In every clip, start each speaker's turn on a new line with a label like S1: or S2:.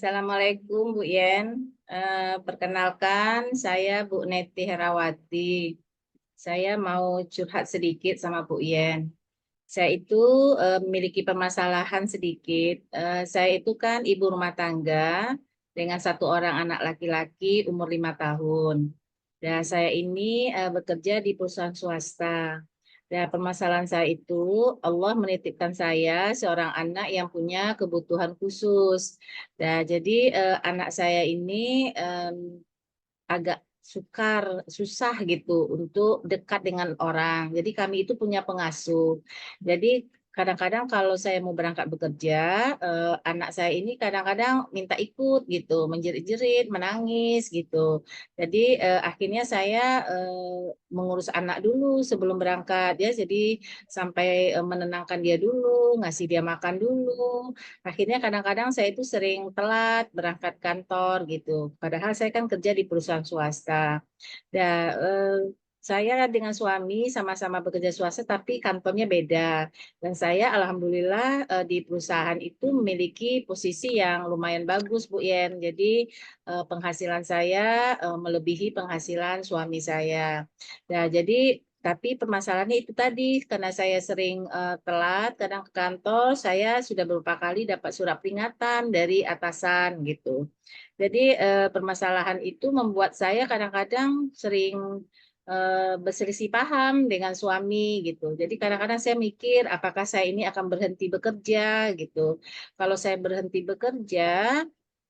S1: Assalamualaikum Bu Yen. Perkenalkan saya Bu Neti Herawati. Saya mau curhat sedikit sama Bu Yen. Saya itu memiliki permasalahan sedikit. Saya itu kan ibu rumah tangga dengan satu orang anak laki-laki umur 5 tahun. Dan saya ini bekerja di perusahaan swasta. Dan permasalahan saya itu, Allah menitipkan saya seorang anak yang punya kebutuhan khusus. Nah, jadi anak saya ini agak susah gitu untuk dekat dengan orang. Jadi kami itu punya pengasuh. Jadi kadang-kadang kalau saya mau berangkat bekerja, anak saya ini kadang-kadang minta ikut gitu, menjerit-jerit, menangis gitu. Jadi akhirnya saya mengurus anak dulu sebelum berangkat ya. Jadi sampai menenangkan dia dulu, ngasih dia makan dulu. Akhirnya kadang-kadang saya itu sering telat berangkat kantor gitu. Padahal saya kan kerja di perusahaan swasta. Dan saya dengan suami sama-sama bekerja swasta tapi kantornya beda. Dan saya alhamdulillah di perusahaan itu memiliki posisi yang lumayan bagus Bu Yen. Jadi penghasilan saya melebihi penghasilan suami saya. Nah, jadi tapi permasalahannya itu tadi, karena saya sering telat, kadang ke kantor, saya sudah beberapa kali dapat surat peringatan dari atasan gitu. Jadi permasalahan itu membuat saya kadang-kadang sering berselisih paham dengan suami gitu. Jadi kadang-kadang saya mikir apakah saya ini akan berhenti bekerja gitu. Kalau saya berhenti bekerja,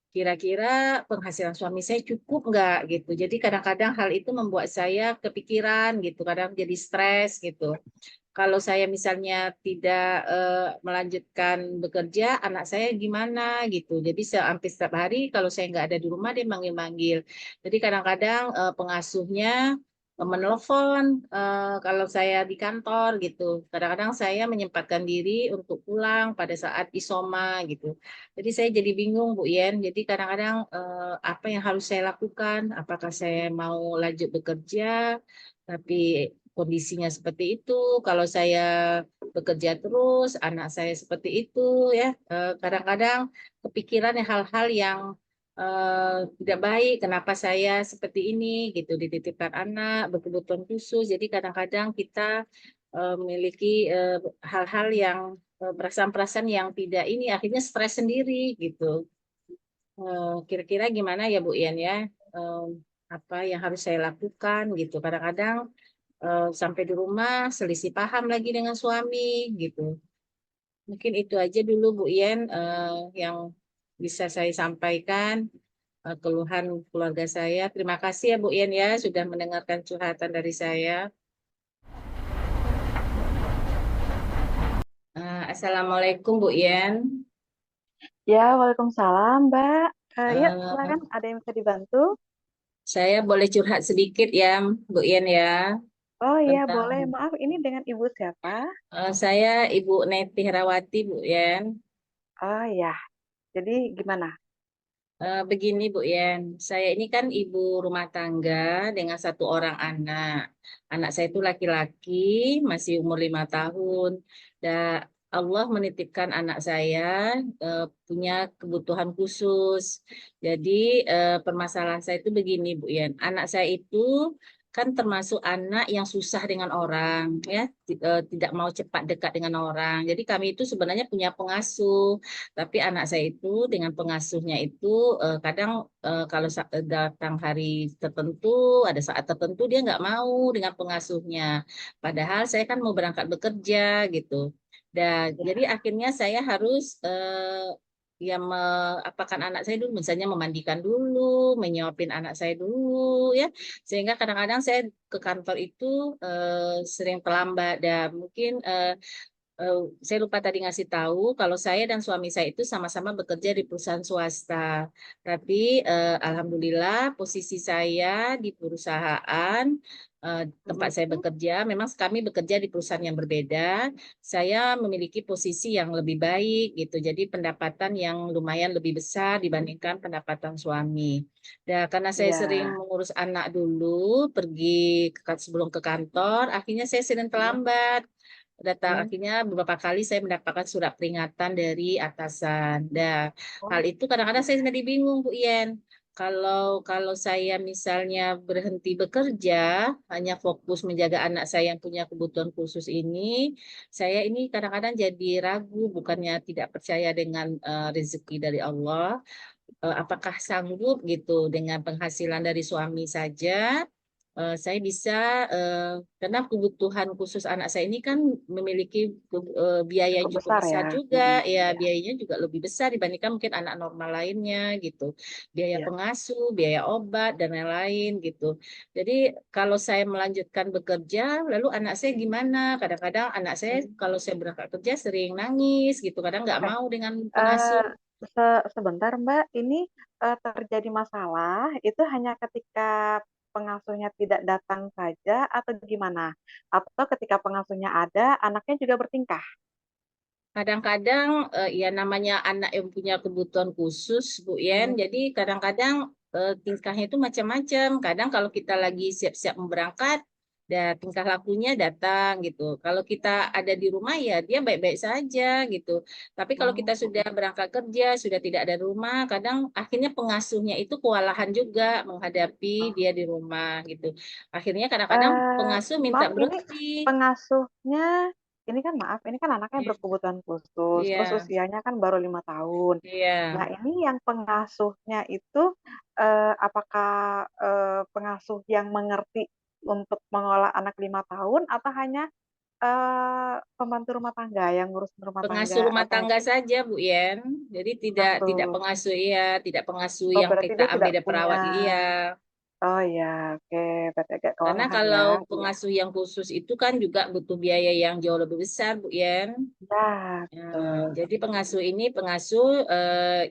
S1: kira-kira penghasilan suami saya cukup nggak gitu. Jadi kadang-kadang hal itu membuat saya kepikiran gitu, kadang jadi stres gitu. Kalau saya misalnya tidak melanjutkan bekerja, anak saya gimana gitu. Jadi hampir setiap hari kalau saya nggak ada di rumah dia manggil-manggil. Jadi kadang-kadang pengasuhnya menelpon kalau saya di kantor gitu. Kadang-kadang saya menyempatkan diri untuk pulang pada saat isoma gitu. Jadi saya jadi bingung Bu Yen. Jadi kadang-kadang apa yang harus saya lakukan? Apakah saya mau lanjut bekerja? Tapi kondisinya seperti itu. Kalau saya bekerja terus, anak saya seperti itu ya. Kadang-kadang kepikiran hal-hal yang tidak baik. Kenapa saya seperti ini gitu dititipkan anak berkebutuhan khusus. Jadi kadang-kadang kita memiliki hal-hal yang perasaan-perasaan yang tidak ini akhirnya stres sendiri gitu. Kira-kira gimana ya Bu Ian ya? Eh, apa yang harus saya lakukan gitu. Kadang-kadang sampai di rumah selisih paham lagi dengan suami gitu. Mungkin itu aja dulu Bu Yen yang bisa saya sampaikan keluhan keluarga saya. Terima kasih ya Bu Yen ya sudah mendengarkan curhatan dari saya. Assalamualaikum Bu Yen.
S2: Ya, Waalaikumsalam, Mbak. Ya,
S1: Eh,
S2: silakan. Ada yang bisa dibantu?
S1: saya boleh curhat sedikit ya Bu Yen ya
S2: Oh iya,
S1: tentang
S2: boleh. Maaf, ini dengan Ibu siapa?
S1: saya Ibu Neti Herawati Bu Yen.
S2: Oh ya, jadi gimana?
S1: Begini Bu Yen, saya ini kan ibu rumah tangga dengan satu orang anak. Anak saya itu laki-laki, masih umur 5 tahun. Dan Allah menitipkan anak saya punya kebutuhan khusus. Jadi permasalahan saya itu begini Bu Yen, anak saya itu kan termasuk anak yang susah dengan orang, ya, tidak mau cepat dekat dengan orang. Jadi kami itu sebenarnya punya pengasuh. Tapi anak saya itu dengan pengasuhnya itu kadang kalau datang hari tertentu, ada saat tertentu dia nggak mau dengan pengasuhnya. Padahal saya kan mau berangkat bekerja gitu. Dan
S2: Ya,
S1: jadi akhirnya saya harus ya apakan anak saya dulu, misalnya memandikan dulu, menyuapin anak saya dulu ya. Sehingga kadang-kadang saya ke kantor itu sering terlambat dan mungkin saya lupa tadi ngasih tahu kalau saya dan suami saya itu sama-sama bekerja di perusahaan swasta. Tapi alhamdulillah posisi saya di perusahaan tempat saya
S2: mhm.
S1: bekerja, memang kami bekerja di perusahaan yang berbeda. Saya memiliki posisi yang lebih baik gitu. Jadi pendapatan yang lumayan lebih besar dibandingkan pendapatan suami. Dan karena saya sering
S2: Ya,
S1: mengurus anak dulu, pergi sebelum ke kantor, akhirnya saya sering
S2: mhm.
S1: terlambat. datang
S2: Hmm.
S1: akhirnya beberapa kali saya mendapatkan surat peringatan dari atasan. Nah, hal
S2: Oh,
S1: itu kadang-kadang saya
S2: iya.
S1: menjadi bingung, Bu Yen. Kalau kalau saya misalnya berhenti bekerja, hanya fokus menjaga anak saya yang punya kebutuhan khusus ini, saya ini kadang-kadang jadi ragu, bukannya tidak percaya dengan rezeki dari Allah, apakah sanggup gitu dengan penghasilan dari suami saja saya bisa karena kebutuhan khusus anak saya ini kan memiliki biaya yang
S2: Cukup
S1: cukup
S2: besar
S1: besar
S2: ya.
S1: juga ya
S2: Iya,
S1: biayanya juga lebih besar dibandingkan mungkin anak normal lainnya gitu biaya
S2: iya.
S1: pengasuh biaya obat dan lain-lain gitu jadi kalau saya melanjutkan bekerja lalu anak saya gimana kadang-kadang anak saya
S2: Hmm.
S1: kalau saya berangkat kerja sering nangis gitu kadang nggak
S2: Eh,
S1: mau dengan
S2: eh,
S1: pengasuh.
S2: sebentar Mbak, ini terjadi masalah itu hanya ketika pengasuhnya tidak datang saja atau gimana? Atau ketika pengasuhnya ada, anaknya juga bertingkah?
S1: Kadang-kadang ya namanya anak yang punya kebutuhan khusus, Bu Yen.
S2: Hmm.
S1: Jadi kadang-kadang tingkahnya itu macam-macam. Kadang kalau kita lagi siap-siap mau berangkat, tingkah lakunya datang gitu. Kalau kita ada di rumah ya dia baik-baik saja gitu. Tapi kalau kita
S2: Oh.
S1: sudah berangkat kerja, sudah tidak ada di rumah, kadang akhirnya pengasuhnya itu kewalahan juga menghadapi dia di rumah gitu. Akhirnya kadang-kadang
S2: Eh,
S1: pengasuh minta
S2: maaf, ini
S1: berhenti.
S2: pengasuhnya, ini kan maaf, ini kan anaknya
S1: Iya,
S2: berkebutuhan khusus, terus
S1: iya.
S2: usianya kan baru 5 tahun.
S1: Iya.
S2: Nah, ini yang pengasuhnya itu, apakah pengasuh yang mengerti untuk mengolah anak 5 tahun, atau hanya pembantu rumah tangga yang ngurusin rumah tangga,
S1: Pengasuh rumah
S2: apa yang
S1: tangga saja, Bu Yen. Jadi tidak
S2: pengasuh?
S1: pengasuh iya, tidak pengasuh
S2: Oh,
S1: yang
S2: berarti
S1: kita
S2: dia
S1: ambil
S2: tidak
S1: dari
S2: punya.
S1: perawat iya.
S2: Oh ya, oke, berarti agak
S1: Karena
S2: kewalahan ya.
S1: kalau
S2: Iya.
S1: pengasuh yang khusus itu kan juga butuh biaya yang jauh lebih besar, Bu Yen.
S2: Ya, betul.
S1: Jadi pengasuh ini pengasuh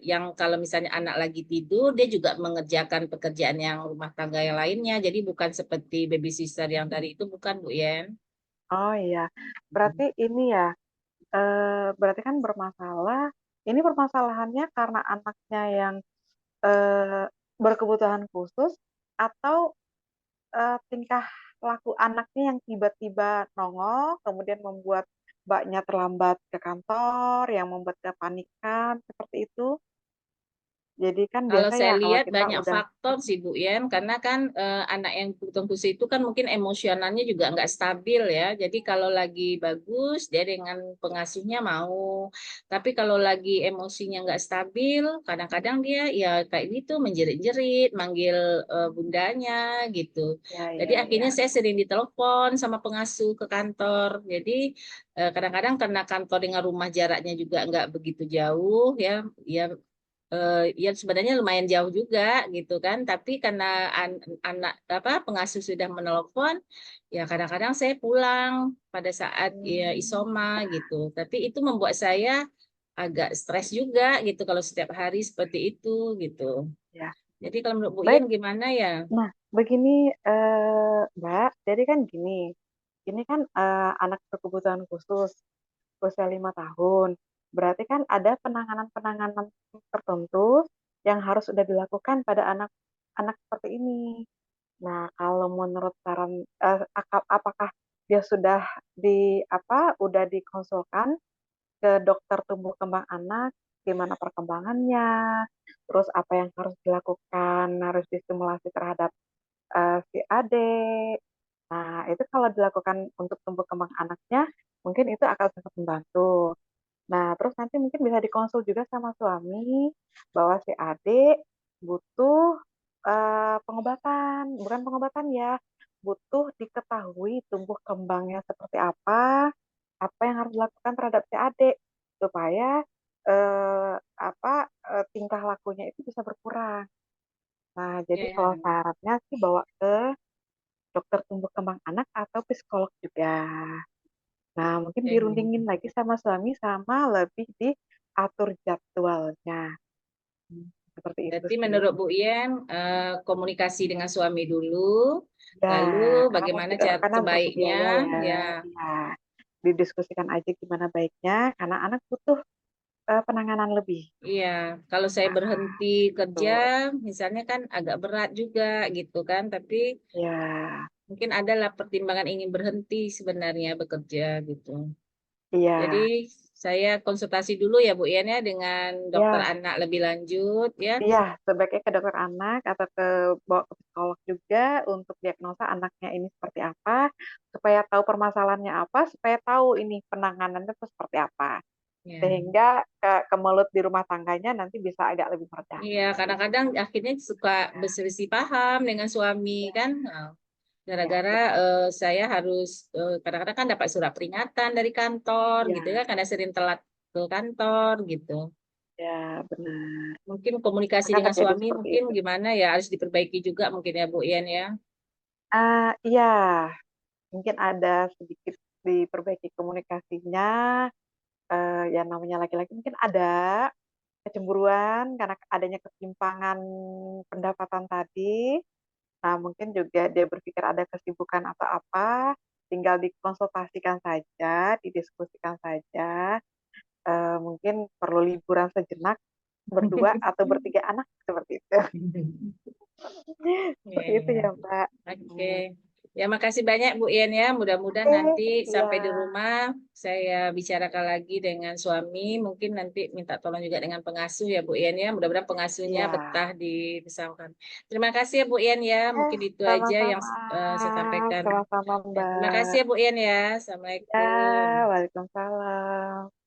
S1: yang kalau misalnya anak lagi tidur, dia juga mengerjakan pekerjaan yang rumah tangga yang lainnya. Jadi bukan seperti babysitter yang tadi itu bukan, Bu Yen.
S2: Oh iya, berarti ini ya, berarti kan bermasalah. Ini permasalahannya karena anaknya yang eh, berkebutuhan khusus, atau tingkah laku anaknya yang tiba-tiba nongol, kemudian membuat mbaknya terlambat ke kantor, yang membuat kepanikan seperti itu. Jadi kan
S1: Kalau
S2: biasa ya
S1: saya
S2: kalau
S1: lihat
S2: kita
S1: banyak
S2: udah.
S1: faktor sih Bu Yen, karena kan anak yang kebutuhan khusus itu kan mungkin emosionalnya juga nggak stabil ya. Jadi kalau lagi bagus dia dengan pengasuhnya mau, tapi kalau lagi emosinya nggak stabil, kadang-kadang dia ya kayak gitu menjerit-jerit, manggil bundanya gitu.
S2: Ya,
S1: Jadi
S2: ya,
S1: akhirnya
S2: ya.
S1: saya sering ditelepon sama pengasuh ke kantor. Jadi kadang-kadang karena kantor dengan rumah jaraknya juga nggak begitu jauh ya, ya ya sebenarnya lumayan jauh juga gitu kan tapi karena anak apa pengasuh sudah menelpon ya kadang-kadang saya pulang pada saat ya
S2: Hmm.
S1: isoma gitu tapi itu membuat saya agak stres juga gitu kalau setiap hari seperti itu gitu
S2: Ya,
S1: jadi kalau menurut Bu Ian
S2: baik.
S1: gimana ya.
S2: Nah, begini, Mbak. Jadi kan gini, ini kan anak berkebutuhan khusus usia 5 tahun. Berarti kan ada penanganan-penanganan tertentu yang harus sudah dilakukan pada anak-anak seperti ini. Nah, kalau menurut saran, apakah dia sudah udah dikonsulkan ke dokter tumbuh kembang anak, gimana perkembangannya, terus apa yang harus dilakukan, harus distimulasi terhadap si adik. Nah, itu kalau dilakukan untuk tumbuh kembang anaknya, mungkin itu akan sangat membantu. Nah, terus nanti mungkin bisa dikonsul juga sama suami bahwa si adik butuh pengobatan, bukan pengobatan ya, butuh diketahui tumbuh kembangnya seperti apa yang harus dilakukan terhadap si adik supaya tingkah lakunya itu bisa berkurang. Nah, jadi kalau
S1: Ya,
S2: syaratnya sih bawa ke dokter tumbuh kembang anak atau psikolog juga. Nah, mungkin dirundingin
S1: ya.
S2: lagi sama suami sama lebih diatur jadwalnya. Seperti itu
S1: Berarti
S2: sih.
S1: menurut Bu Ian komunikasi dengan suami dulu
S2: Ya,
S1: lalu
S2: karena
S1: bagaimana
S2: juga
S1: cara
S2: karena butuh
S1: sebaiknya
S2: biaya ya.
S1: ya.
S2: Ya, didiskusikan aja gimana baiknya karena anak butuh penanganan lebih.
S1: Iya, kalau saya
S2: Nah,
S1: berhenti kerja,
S2: betul.
S1: misalnya kan agak berat juga gitu kan, tapi
S2: Ya,
S1: mungkin adalah pertimbangan ingin berhenti sebenarnya bekerja gitu. Jadi
S2: iya,
S1: saya konsultasi dulu ya Bu Ian ya dengan dokter
S2: iya,
S1: anak lebih lanjut ya.
S2: iya, sebaiknya ke dokter anak atau bawa ke psikolog juga untuk diagnosa anaknya ini seperti apa, supaya tahu permasalahannya apa, supaya tahu ini penanganannya itu seperti apa.
S1: Ya.
S2: Sehingga ke mulut di rumah tangganya nanti bisa agak lebih meredah.
S1: Iya, kadang-kadang akhirnya suka berselisih paham dengan suami kan. Nah,
S2: Ya,
S1: gara-gara
S2: betul.
S1: saya harus kadang-kadang kan dapat surat peringatan dari kantor gitu
S2: Ya,
S1: kan, karena sering telat ke kantor gitu.
S2: ya benar.
S1: Mungkin komunikasi
S2: Akan
S1: dengan
S2: terjadi
S1: suami
S2: seperti
S1: mungkin
S2: itu.
S1: gimana ya, harus diperbaiki juga mungkin ya Bu Ian ya.
S2: Iya, mungkin ada sedikit diperbaiki komunikasinya. Ya namanya laki-laki mungkin ada kecemburuan karena adanya ketimpangan pendapatan tadi. Nah, mungkin juga dia berpikir ada kesibukan atau apa, tinggal dikonsultasikan saja, didiskusikan saja. Mungkin perlu liburan sejenak berdua atau bertiga anak seperti itu.
S1: Iya,
S2: Seperti itu
S1: iya.
S2: ya, Mbak.
S1: Oke. Ya, makasih banyak Bu Ian ya. Mudah-mudahan
S2: Oke,
S1: nanti
S2: iya,
S1: sampai di rumah saya bicarakan lagi dengan suami. Mungkin nanti minta tolong juga dengan pengasuh ya Bu Ian ya. Mudah-mudahan pengasuhnya
S2: iya.
S1: betah dipesankan. Terima kasih ya Bu Ian ya.
S2: Eh,
S1: Mungkin itu aja yang
S2: sama-sama.
S1: saya sampaikan.
S2: Sama-sama,
S1: Ya, terima kasih
S2: Mbak.
S1: ya Bu Ian ya.
S2: Ya,
S1: Assalamualaikum.
S2: Waalaikumsalam.